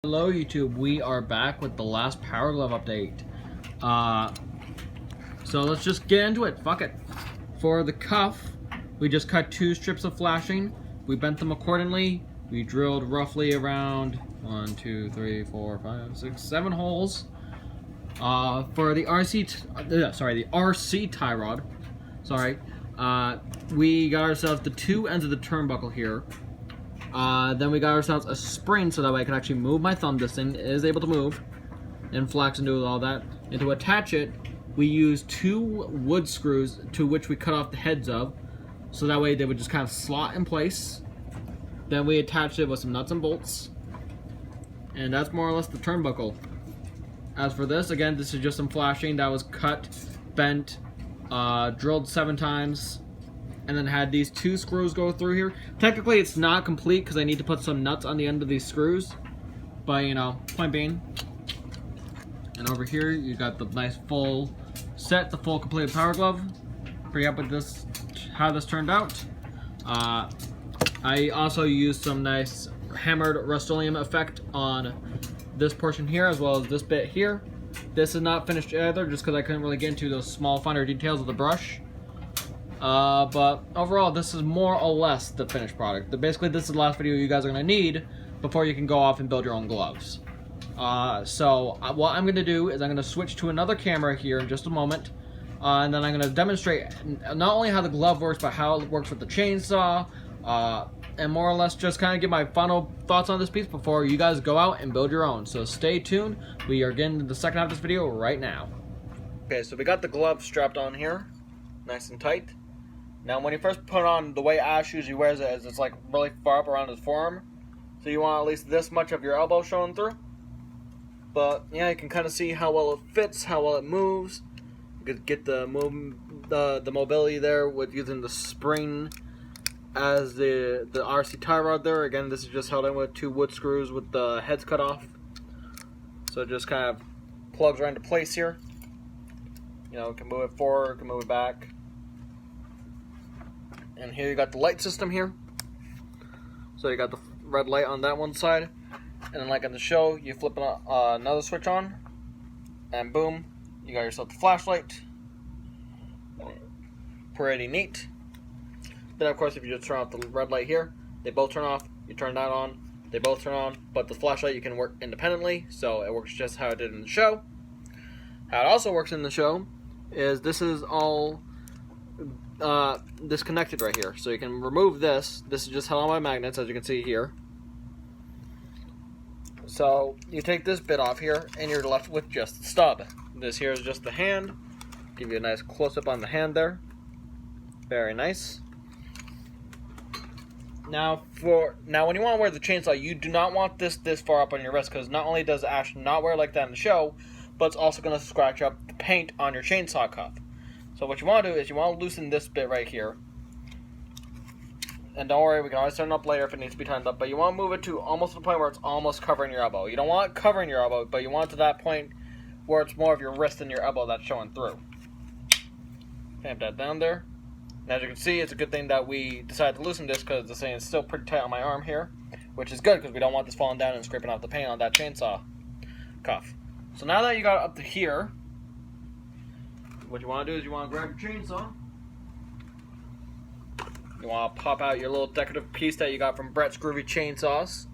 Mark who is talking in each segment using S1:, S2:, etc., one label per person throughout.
S1: Hello YouTube, we are back with the last Power Glove update. So let's just get into it, fuck it. For the cuff, we just cut 2 strips of flashing, we bent them accordingly, we drilled roughly around 1, 2, 3, 4, 5, 6, 7 holes. For the RC tie rod, we got ourselves the 2 ends of the turnbuckle here. Then we got ourselves a spring so that way I can actually move my thumb. This thing is able to move and flex and do all that. And to attach it, we used 2 wood screws to which we cut off the heads of, so that way they would just kind of slot in place. Then we attached it with some nuts and bolts, and that's more or less the turnbuckle. As for this, again, this is just some flashing that was cut, bent, drilled 7 times, and then had these 2 screws go through here. Technically, it's not complete because I need to put some nuts on the end of these screws, but you know, point being. And over here, you got the nice full set, the full completed Power Glove. Pretty happy with this, how this turned out. I also used some nice hammered Rust-Oleum effect on this portion here, as well as this bit here. This is not finished either, just because I couldn't really get into those small, finer details of the brush. But overall, this is more or less the finished product. Basically, this is the last video you guys are going to need before you can go off and build your own gloves. So what I'm going to do is I'm going to switch to another camera here in just a moment. And then I'm going to demonstrate not only how the glove works, but how it works with the chainsaw. And more or less just kind of give my final thoughts on this piece before you guys go out and build your own. So stay tuned. We are getting to the second half of this video right now. Okay, so we got the glove strapped on here. Nice and tight. Now, when you first put it on, the way Ash usually wears it is it's like really far up around his forearm. So you want at least this much of your elbow showing through. But yeah, you can kind of see how well it fits, how well it moves. You could get the mobility there with using the spring as the RC tie rod there. Again, this is just held in with 2 wood screws with the heads cut off. So it just kind of plugs right into place here. You know, you can move it forward, you can move it back. And here you got the light system here. So you got the red light on that one side. And then like in the show, you flip another switch on. And boom, you got yourself the flashlight. Pretty neat. Then of course if you just turn off the red light here, they both turn off. You turn that on, they both turn on. But the flashlight you can work independently. So it works just how it did in the show. How it also works in the show is this is all disconnected right here, so you can remove this. This is just held on by magnets, as you can see here. So you take this bit off here and you're left with just the stub. This here is just the hand. Give you a nice close-up on the hand there. Very nice. Now when you want to wear the chainsaw, you do not want this far up on your wrist, because not only does Ash not wear like that in the show, but it's also going to scratch up the paint on your chainsaw cuff. So what you want to do is you want to loosen this bit right here. And don't worry, we can always turn it up later if it needs to be turned up. But you want to move it to almost the point where it's almost covering your elbow. You don't want it covering your elbow, but you want it to that point where it's more of your wrist than your elbow that's showing through. Tamp that down there. And as you can see, it's a good thing that we decided to loosen this, because this thing is still pretty tight on my arm here. Which is good, because we don't want this falling down and scraping off the paint on that chainsaw cuff. So now that you got it up to here, what you want to do is you want to grab your chainsaw. You want to pop out your little decorative piece that you got from Brett's Groovy Chainsaws.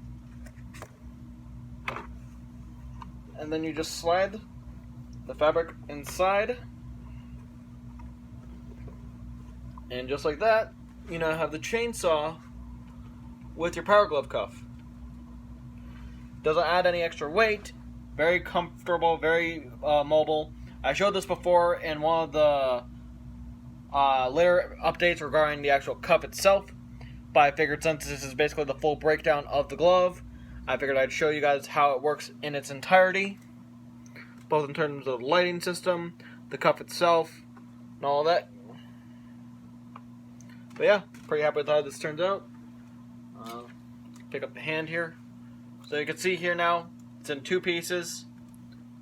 S1: And then you just slide the fabric inside. And just like that, you now have the chainsaw with your Power Glove cuff. Doesn't add any extra weight. Very comfortable, very mobile. I showed this before in one of the later updates regarding the actual cuff itself, but I figured since this is basically the full breakdown of the glove, I figured I'd show you guys how it works in its entirety, both in terms of the lighting system, the cuff itself, and all that. But yeah, pretty happy with how this turns out. Pick up the hand here. So you can see here now, it's in 2 pieces.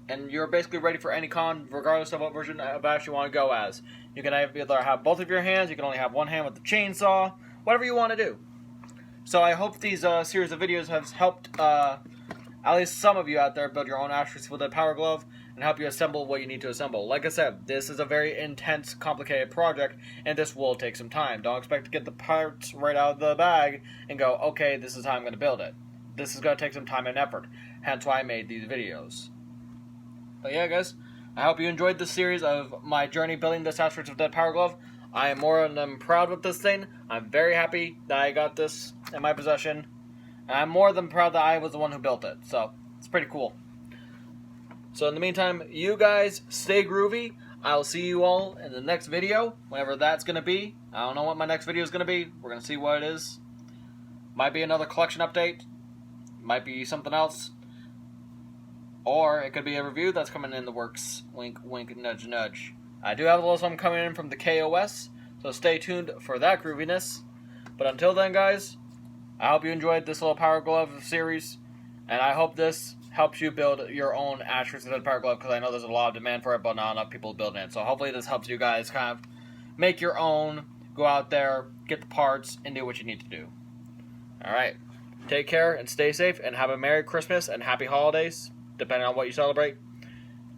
S1: And you're basically ready for any con, regardless of what version of Ash you want to go as. You can either have both of your hands, you can only have one hand with the chainsaw, whatever you want to do. So I hope these series of videos have helped at least some of you out there build your own Asteroids Evil Dead Power Glove and help you assemble what you need to assemble. Like I said, this is a very intense, complicated project, and this will take some time. Don't expect to get the parts right out of the bag and go, okay, this is how I'm going to build it. This is going to take some time and effort, hence why I made these videos. But yeah, guys, I hope you enjoyed this series of my journey building this Asteroids Evil Dead Power Glove. I am more than proud with this thing. I'm very happy that I got this in my possession. And I'm more than proud that I was the one who built it. So, it's pretty cool. So in the meantime, you guys stay groovy. I'll see you all in the next video, whenever that's going to be. I don't know what my next video is going to be. We're going to see what it is. Might be another collection update. Might be something else. Or it could be a review that's coming in the works. Wink, wink, nudge, nudge. I do have a little something coming in from the KOS, so stay tuned for that grooviness. But until then, guys, I hope you enjoyed this little Power Glove series, and I hope this helps you build your own Asteroids Evil Dead Power Glove, because I know there's a lot of demand for it, but not enough people building it. So hopefully this helps you guys kind of make your own, go out there, get the parts, and do what you need to do. Alright, take care and stay safe, and have a Merry Christmas and Happy Holidays, depending on what you celebrate.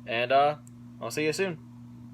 S1: And I'll see you soon.